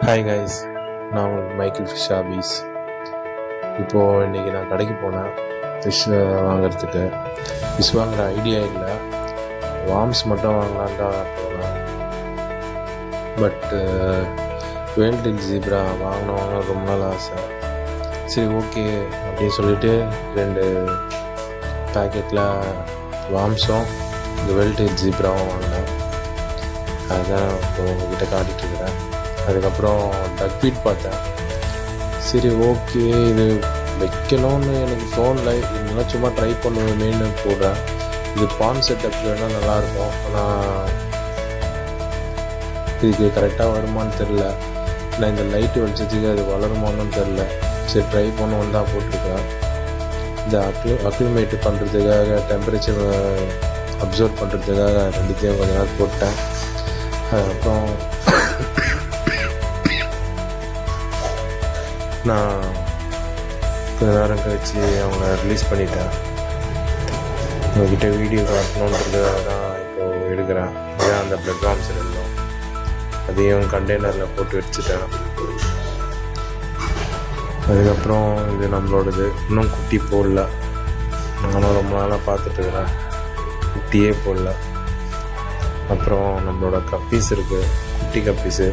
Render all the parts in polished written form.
Hi guys, நான் உங்களுக்கு Michael fish hobbies. இப்போது இன்றைக்கி நான் கடைக்கு போனேன் ஃபிஷ் வாங்கிறதுக்கு. ஃபிஷ் வாங்குகிற ஐடியா இல்லை, வார்ம்ஸ் மட்டும் வாங்கலான் தான் போனேன். பட்டு வேல்டெயில் ஜீப்ரா வாங்கினவங்க ரொம்ப நாள் ஆசை. சரி ஓகே அப்படின்னு சொல்லிட்டு 2 பேக்கெட்டில் வார்ம்ஸும் இந்த வேல்டெயில் ஜீப்ராவும் வாங்கினேன். அதுதான் இப்போ உங்ககிட்ட காட்டிகிட்டு இருக்கிறேன். அதுக்கப்புறம் டக்பீட் பார்த்தேன். சரி ஓகே, இது வைக்கணும்னு எனக்கு தோணலை, இதெல்லாம் சும்மா ட்ரை பண்ணுவேன்னு போடுறேன். இது பான் செட்டப் வேணால் நல்லாயிருக்கும், ஆனால் இதுக்கு கரெக்டாக வருமானு தெரில. நான் இந்த லைட்டு வெளிச்சத்துக்கு அது வளருமானு தெரில. சரி ட்ரை பண்ணுவோன்னு தான் போட்டிருக்கேன். இந்த அக்ளிமேட் பண்ணுறதுக்காக, டெம்பரேச்சர் அப்சர்வ் பண்ணுறதுக்காக 2த்தையும் கொஞ்ச நேரம் போட்டேன். அதுக்கப்புறம் நான் கொஞ்ச நேரம் கழித்து அவங்கள ரிலீஸ் பண்ணிட்டேன். உங்கள்கிட்ட வீடியோ காட்டணுன்றதுக்காக தான் இப்போது எடுக்கிறேன். இதான் அந்த பிளட் வார்ம்ஸ் இருந்தோம், அதையும் கண்டெய்னரில் போட்டு வச்சுட்டேன். அதுக்கப்புறம் இது நம்மளோடது இன்னும் குட்டி போடல. நானும் ரொம்ப நாளாக பார்த்துட்ருக்குறேன், குட்டியே போடல. அப்புறம் நம்மளோட கப்பீஸ் இருக்குது, குட்டி கப்பீஸு.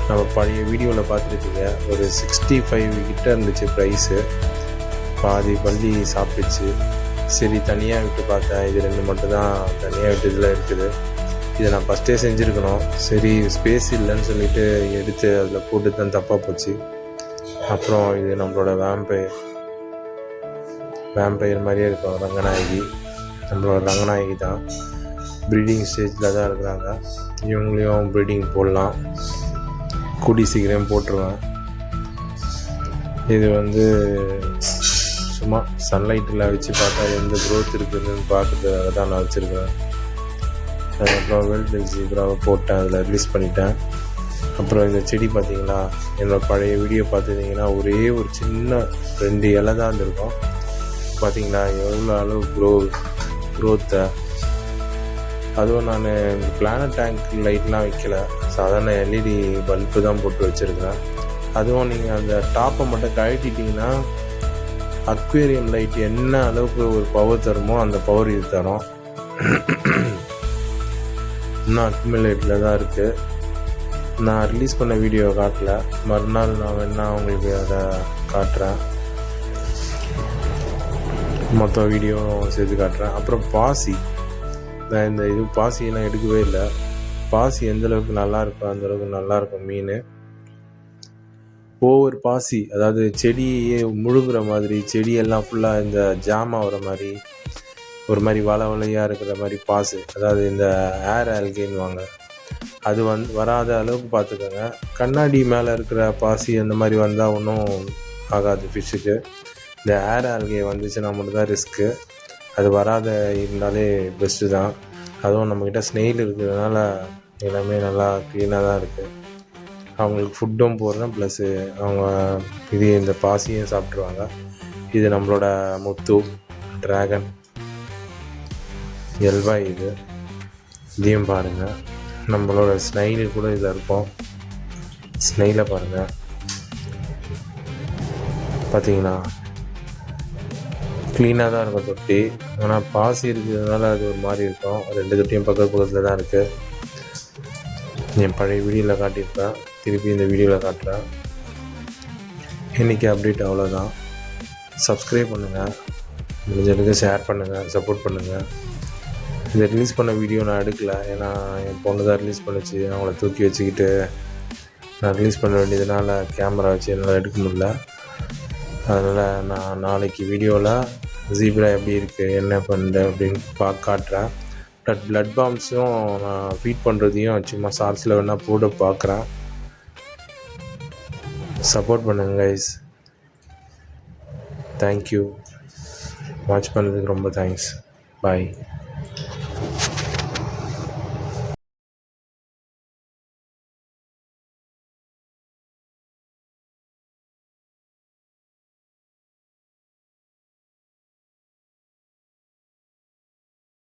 நம்ம பழைய வீடியோவில் பார்த்துருக்கீங்க, ஒரு 65 கிட்ட இருந்துச்சு ப்ரைஸு. பாதி பள்ளி சாப்பிடுச்சு. சரி தனியாக விட்டு பார்த்தேன், இது 2 மட்டும் தான் தனியாக விட்டு இதில் இருக்குது. இதை நான் ஃபஸ்ட்டே செஞ்சுருக்கணும். சரி ஸ்பேஸ் இல்லைன்னு சொல்லிவிட்டு எடுத்து அதில் போட்டு தான் தப்பாக போச்சு. அப்புறம் இது நம்மளோட வேம்பயர் மாதிரியே இருக்கும், ரங்கநாயகி. நம்மளோட ரங்கநாயகி தான், ப்ரீடிங் ஸ்டேஜில் தான் இருக்கிறாங்க. இவங்களையும் ப்ரீடிங் போடலாம், கூடி சீக்கிரம் போட்டுருவேன். இது சும்மா சன்லைட்டில் வச்சு பார்த்தா எந்த க்ரோத் இருக்குதுன்னு பார்க்குறதுக்காக தான் நான் வச்சுருக்கேன். அதுக்கப்புறம் வேல்டெயில் ஜீப்ராவை போட்டேன், அதில் ரிலீஸ் பண்ணிட்டேன். அப்புறம் இந்த செடி பார்த்திங்களா, என்னோடய பழைய வீடியோ பார்த்துட்டிங்கன்னா ஒரே ஒரு சின்ன 2 இலை தான் இருந்திருக்கும். பார்த்திங்களா எவ்வளோ அளவு க்ரோத்தை. அதுவும் நான் பிளானட் டேங்க் லைட்லாம் வைக்கல, சாதாரண எல்இடி பல்பு தான் போட்டு வச்சுருக்கேன். அதுவும் நீங்கள் அந்த டாப்பை மட்டும் கழட்டிட்டிங்கன்னா அக்வேரியம் லைட் என்ன அளவுக்கு ஒரு பவர் தருமோ அந்த பவர் இது தரும். இன்னும் அக்யூமுலேட்டில் தான் இருக்குது. நான் ரிலீஸ் பண்ண வீடியோ காட்டல, மறுநாள் நான் வேணா உங்களுக்கு அதை காட்டுறேன், மொத்த வீடியோ சேர்த்து காட்டுறேன். அப்புறம் பாசி, நான் இந்த பாசியெல்லாம் எடுக்கவே இல்லை. பாசி எந்தளவுக்கு நல்லாயிருக்கும் அந்தளவுக்கு நல்லாயிருக்கும் மீன். ஒவ்வொரு பாசி, அதாவது செடியே முழுங்குற மாதிரி, செடியெல்லாம் ஃபுல்லாக இந்த ஜாம் ஆகிற மாதிரி, ஒரு மாதிரி வளையாக இருக்கிற மாதிரி பாசு, அதாவது இந்த ஏர் ஆல்கேன்னுவாங்க, அது வராத அளவுக்கு பார்த்துக்கோங்க. கண்ணாடி மேலே இருக்கிற பாசி அந்த மாதிரி வந்தால் ஒன்றும் ஆகாது ஃபிஷ்ஷுக்கு. இந்த ஏர் ஆல்கே வந்துச்சுன்னா மட்டும்தான் ரிஸ்க்கு. அது வராத இருந்தாலே பெஸ்ட்டு தான். அதுவும் நம்மக்கிட்ட ஸ்னெயில் இருக்கிறதுனால எல்லாமே நல்லா க்ளீனாக தான் இருக்குது. அவங்களுக்கு ஃபுட்டும் போடுறேன், ப்ளஸ்ஸு அவங்க இந்த பாசியும் சாப்பிட்ருவாங்க. இது நம்மளோட முத்து ட்ராகன் எல்வாய். இதையும் பாருங்கள், நம்மளோட ஸ்னைலு கூட இதில் இருப்போம். ஸ்னைலை பாருங்கள், பார்த்தீங்கன்னா க்ளீனாக தான் இருக்கும் தொட்டி. ஆனால் பாசி இருக்கிறதுனால அது ஒரு மாதிரி இருக்கும். 2 தொட்டியும் பக்கத்தில் தான் இருக்குது. என் பழைய வீடியோவில் காட்டியிருப்பேன், திருப்பி இந்த வீடியோவில் காட்டுறேன். இன்றைக்கி அப்டேட் அவ்வளோதான். சப்ஸ்கிரைப் பண்ணுங்கள், முடிஞ்சதுக்கு ஷேர் பண்ணுங்கள், சப்போர்ட் பண்ணுங்கள். இதை ரிலீஸ் பண்ண வீடியோ நான் எடுக்கலை, ஏன்னா என் பொண்ணு தான் ரிலீஸ் பண்ணிச்சு. அவங்கள தூக்கி வச்சுக்கிட்டு நான் ரிலீஸ் பண்ண வேண்டியதுனால கேமரா வச்சு என்னால் எடுக்க முடியல. அதனால் நான் நாளைக்கு வீடியோவில் ஜீப்ரா எப்படி இருக்குது, என்ன பண்ணுது அப்படின்னு காட்டுறேன். பிளட் பாம்ஸும் நான் ஃபீட் பண்ணுறதையும் சும்மா ஷார்ட்ஸில் வேணால் போட பார்க்குறேன். சப்போர்ட் பண்ணுங்க கைஸ். தேங்க்யூ, வாட்ச் பண்ணதுக்கு ரொம்ப தேங்க்ஸ். பாய்.